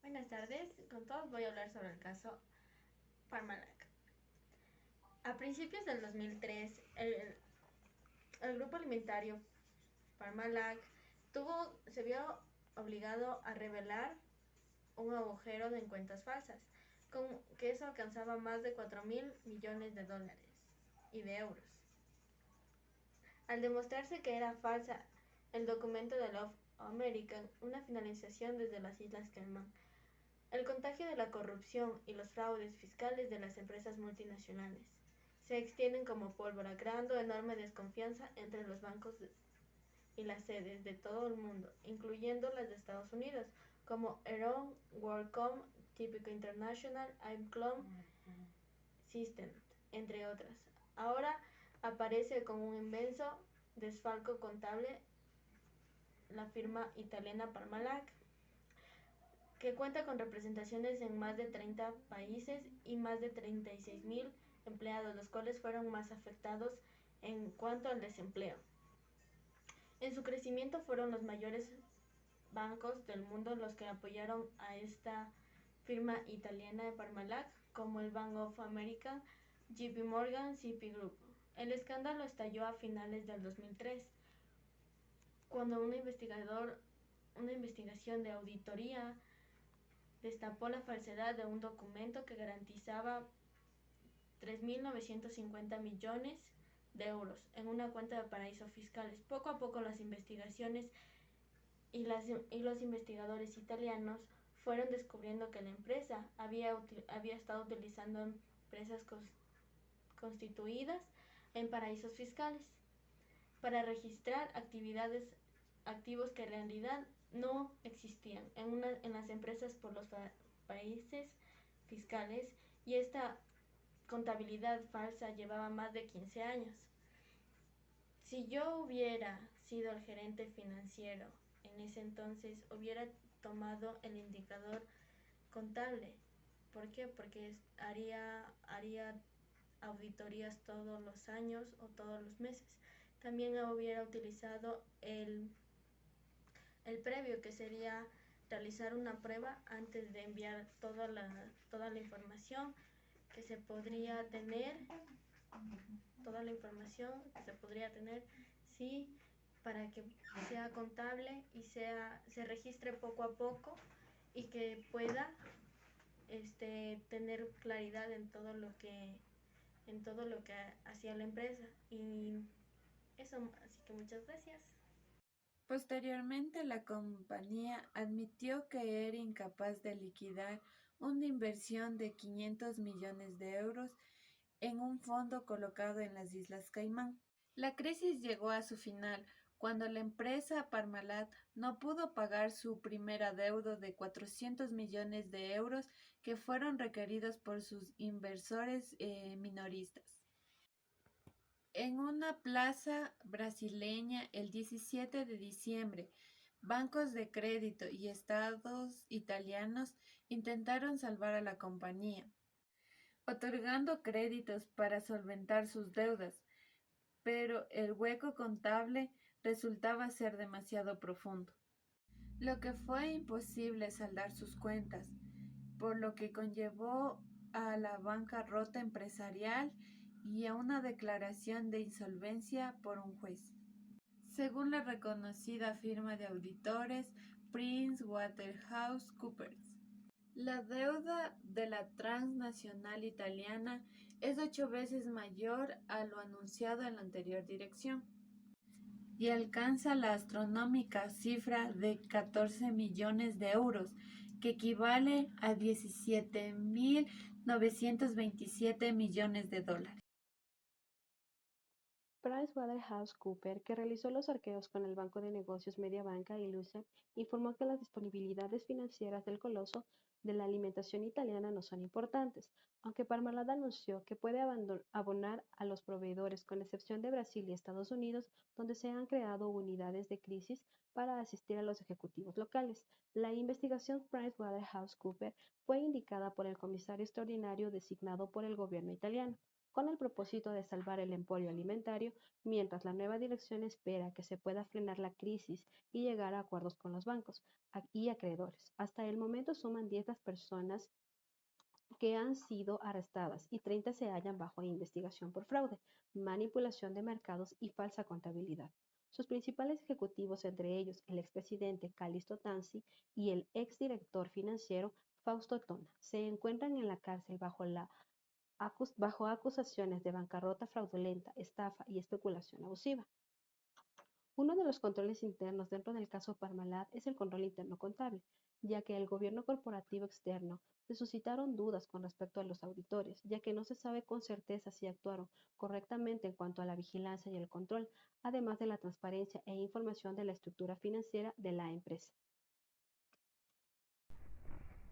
Buenas tardes, con todos voy a hablar sobre el caso Parmalat. A principios del 2003, el grupo alimentario Parmalat se vio obligado a revelar un agujero en cuentas falsas, con que eso alcanzaba más de 4.000 millones de dólares y de euros. Al demostrarse que era falsa el documento de Love American, una financiación desde las Islas Caimán, el contagio de la corrupción y los fraudes fiscales de las empresas multinacionales se extienden como pólvora, creando enorme desconfianza entre los bancos y las sedes de todo el mundo, incluyendo las de Estados Unidos, como Enron, WorldCom, Típico International, IBM System, entre otras. Ahora aparece con un inmenso desfalco contable la firma italiana Parmalat, que cuenta con representaciones en más de 30 países y más de 36.000 empleados, los cuales fueron más afectados en cuanto al desempleo. En su crecimiento fueron los mayores bancos del mundo los que apoyaron a esta firma italiana de Parmalat, como el Bank of America, JP Morgan, Citigroup. El escándalo estalló a finales del 2003, cuando una investigación de auditoría destapó la falsedad de un documento que garantizaba 3.950 millones de euros en una cuenta de paraísos fiscales. Poco a poco las investigaciones y los investigadores italianos fueron descubriendo que la empresa había estado utilizando empresas constituidas en paraísos fiscales para registrar activos que en realidad no existían en las empresas por los países fiscales, y esta contabilidad falsa llevaba más de 15 años. Si yo hubiera sido el gerente financiero en ese entonces, hubiera tomado el indicador contable. ¿Por qué? Porque haría auditorías todos los años o todos los meses. También hubiera utilizado el previo, que sería realizar una prueba antes de enviar toda la información que se podría tener, sí, para que sea contable y se registre poco a poco y que pueda tener claridad en todo lo que hacía la empresa. Y eso, así que muchas gracias. Posteriormente, la compañía admitió que era incapaz de liquidar una inversión de 500 millones de euros en un fondo colocado en las Islas Caimán. La crisis llegó a su final cuando la empresa Parmalat no pudo pagar su primer adeudo de 400 millones de euros que fueron requeridos por sus inversores minoristas. En una plaza brasileña el 17 de diciembre, bancos de crédito y estados italianos intentaron salvar a la compañía, otorgando créditos para solventar sus deudas, pero el hueco contable resultaba ser demasiado profundo, lo que fue imposible saldar sus cuentas, por lo que conllevó a la bancarrota empresarial y a una declaración de insolvencia por un juez. Según la reconocida firma de auditores PricewaterhouseCoopers, la deuda de la transnacional italiana es 8 veces mayor a lo anunciado en la anterior dirección y alcanza la astronómica cifra de 14 millones de euros, que equivale a 17.927 millones de dólares. PricewaterhouseCoopers, que realizó los arqueos con el banco de negocios Mediobanca y Luce, informó que las disponibilidades financieras del coloso de la alimentación italiana no son importantes, aunque Parmalat anunció que puede abonar a los proveedores, con excepción de Brasil y Estados Unidos, donde se han creado unidades de crisis para asistir a los ejecutivos locales. La investigación PricewaterhouseCoopers fue indicada por el comisario extraordinario designado por el gobierno italiano, con el propósito de salvar el emporio alimentario, mientras la nueva dirección espera que se pueda frenar la crisis y llegar a acuerdos con los bancos y acreedores. Hasta el momento suman 10 las personas que han sido arrestadas y 30 se hallan bajo investigación por fraude, manipulación de mercados y falsa contabilidad. Sus principales ejecutivos, entre ellos el expresidente Calixto Tanzi y el exdirector financiero Fausto Tona, se encuentran en la cárcel bajo acusaciones de bancarrota fraudulenta, estafa y especulación abusiva. Uno de los controles internos dentro del caso Parmalat es el control interno contable, ya que el gobierno corporativo externo se suscitaron dudas con respecto a los auditores, ya que no se sabe con certeza si actuaron correctamente en cuanto a la vigilancia y el control, además de la transparencia e información de la estructura financiera de la empresa.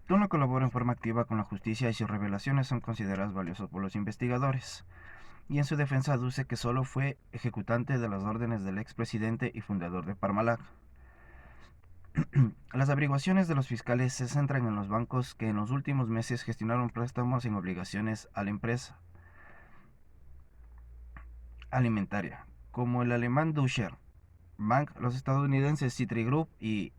Tuna colabora en forma activa con la justicia y sus revelaciones son consideradas valiosas por los investigadores, y en su defensa aduce que solo fue ejecutante de las órdenes del expresidente y fundador de Parmalat. Las averiguaciones de los fiscales se centran en los bancos que en los últimos meses gestionaron préstamos en obligaciones a la empresa alimentaria, como el alemán Deutsche Bank, los estadounidenses Citigroup y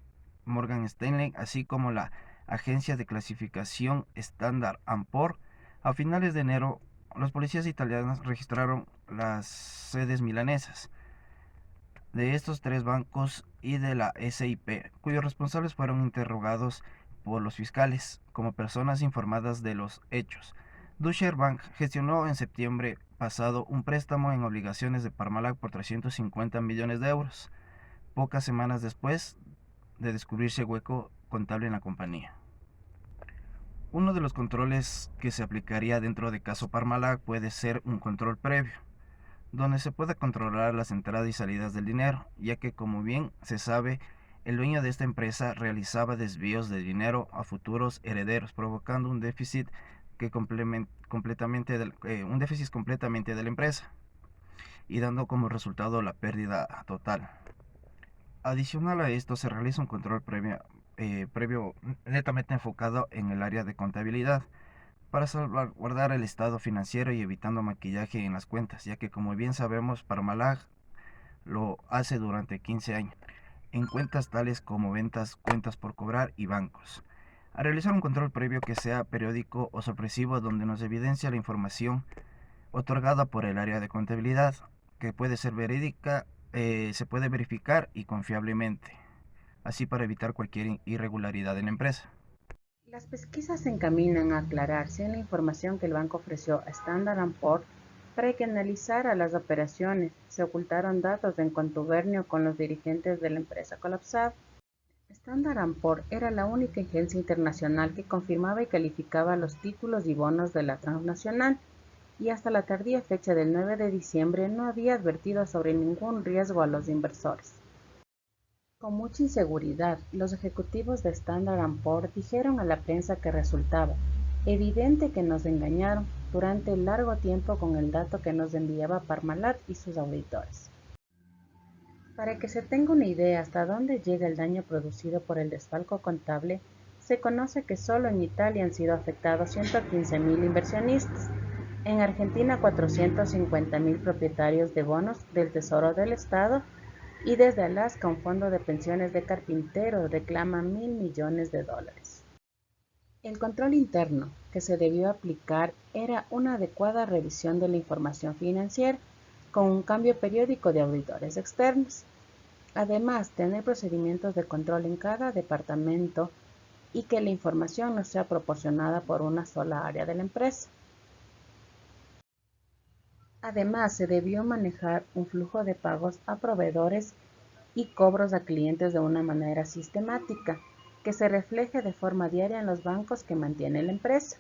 Morgan Stanley, así como la agencia de clasificación Standard Poor's. A finales de enero, los policías italianos registraron las sedes milanesas de estos tres bancos y de la SIP, cuyos responsables fueron interrogados por los fiscales como personas informadas de los hechos. Deutsche Bank gestionó en septiembre pasado un préstamo en obligaciones de Parmalat por 350 millones de euros, pocas semanas después de descubrirse hueco contable en la compañía. Uno de los controles que se aplicaría dentro de caso Parmalat puede ser un control previo, donde se pueda controlar las entradas y salidas del dinero, ya que como bien se sabe, el dueño de esta empresa realizaba desvíos de dinero a futuros herederos, provocando un déficit completamente de la empresa y dando como resultado la pérdida total. Adicional a esto, se realiza un control previo netamente enfocado en el área de contabilidad, para salvaguardar el estado financiero y evitando maquillaje en las cuentas, ya que como bien sabemos, Parmalat lo hace durante 15 años, en cuentas tales como ventas, cuentas por cobrar y bancos. A realizar un control previo que sea periódico o sorpresivo donde nos evidencia la información otorgada por el área de contabilidad, que puede ser verídica, se puede verificar y confiablemente, así para evitar cualquier irregularidad en la empresa. Las pesquisas se encaminan a aclarar si en la información que el banco ofreció a Standard Poor's para que analizara las operaciones se ocultaron datos en contubernio con los dirigentes de la empresa colapsada. Standard Poor's era la única agencia internacional que confirmaba y calificaba los títulos y bonos de la transnacional, y hasta la tardía fecha del 9 de diciembre no había advertido sobre ningún riesgo a los inversores. Con mucha inseguridad, los ejecutivos de Standard Poor's dijeron a la prensa que resultaba evidente que nos engañaron durante largo tiempo con el dato que nos enviaba Parmalat y sus auditores. Para que se tenga una idea hasta dónde llega el daño producido por el desfalco contable, se conoce que solo en Italia han sido afectados 115.000 inversionistas, en Argentina 450.000 propietarios de bonos del Tesoro del Estado, y desde Alaska un fondo de pensiones de carpinteros reclama $1.000 millones. El control interno que se debió aplicar era una adecuada revisión de la información financiera con un cambio periódico de auditores externos. Además, tener procedimientos de control en cada departamento y que la información no sea proporcionada por una sola área de la empresa. Además, se debió manejar un flujo de pagos a proveedores y cobros a clientes de una manera sistemática, que se refleje de forma diaria en los bancos que mantiene la empresa,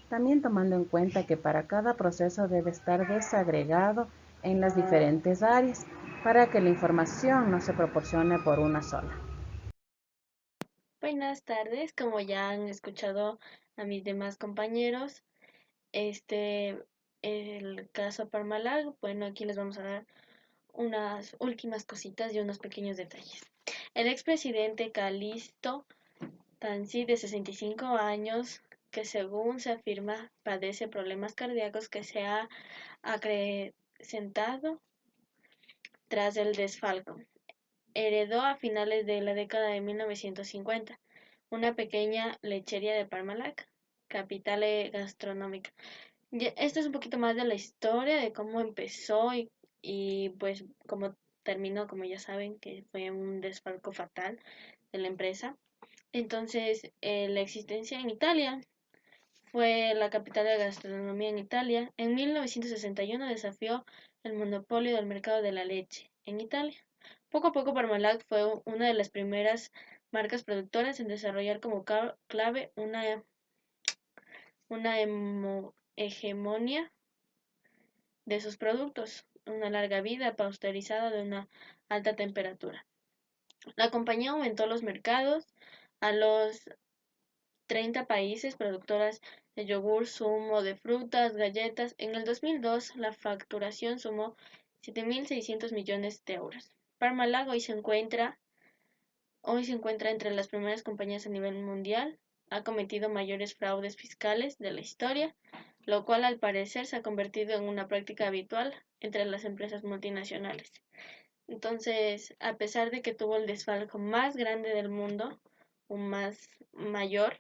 también tomando en cuenta que para cada proceso debe estar desagregado en las diferentes áreas para que la información no se proporcione por una sola. Buenas tardes, como ya han escuchado a mis demás compañeros, el caso Parmalat, bueno, aquí les vamos a dar unas últimas cositas y unos pequeños detalles. El expresidente Calixto Tanzi, de 65 años, que según se afirma padece problemas cardíacos que se ha acrecentado tras el desfalco. Heredó a finales de la década de 1950 una pequeña lechería de Parmalat, capital gastronómica. Esto es un poquito más de la historia, de cómo empezó y pues cómo terminó, como ya saben, que fue un desfalco fatal de la empresa. Entonces, la existencia en Italia fue la capital de la gastronomía en Italia. En 1961 desafió el monopolio del mercado de la leche en Italia. Poco a poco Parmalat fue una de las primeras marcas productoras en desarrollar como clave una hegemonía de sus productos, una larga vida pasteurizada de una alta temperatura. La compañía aumentó los mercados a los 30 países productoras de yogur, zumo de frutas, galletas. En el 2002, la facturación sumó 7.600 millones de euros. Parmalat hoy se encuentra entre las primeras compañías a nivel mundial. Ha cometido mayores fraudes fiscales de la historia, lo cual al parecer se ha convertido en una práctica habitual entre las empresas multinacionales. Entonces, a pesar de que tuvo el desfalco más grande del mundo, o más mayor,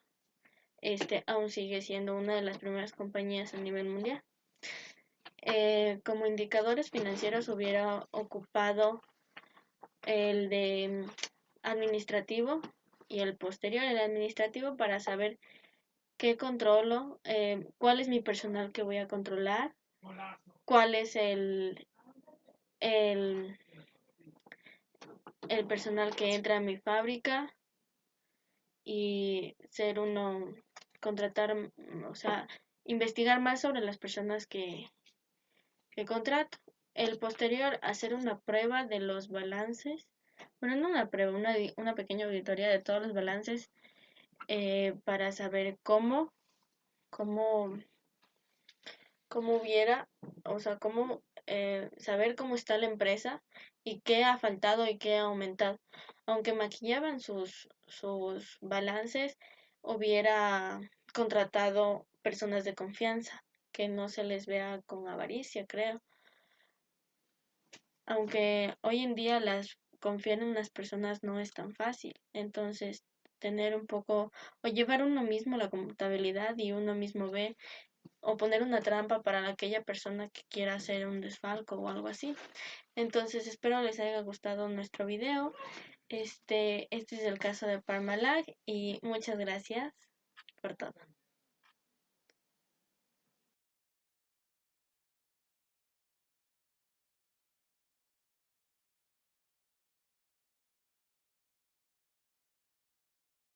aún sigue siendo una de las primeras compañías a nivel mundial. Como indicadores financieros hubiera ocupado el de administrativo y el posterior, el administrativo, para saber qué controlo, cuál es mi personal que voy a controlar, cuál es el, el personal que entra a mi fábrica y contratar, o sea, investigar más sobre las personas que contrato. El posterior, hacer una prueba de los balances, bueno, no una prueba, una pequeña auditoría de todos los balances para saber cómo hubiera, o sea, saber cómo está la empresa y qué ha faltado y qué ha aumentado. Aunque maquillaban sus balances, hubiera contratado personas de confianza, que no se les vea con avaricia, creo. Aunque hoy en día confiar en las personas no es tan fácil. Entonces, tener un poco, o llevar uno mismo la contabilidad y uno mismo ve, o poner una trampa para aquella persona que quiera hacer un desfalco o algo así. Entonces, espero les haya gustado nuestro video. Este es el caso de Parmalat y muchas gracias por todo.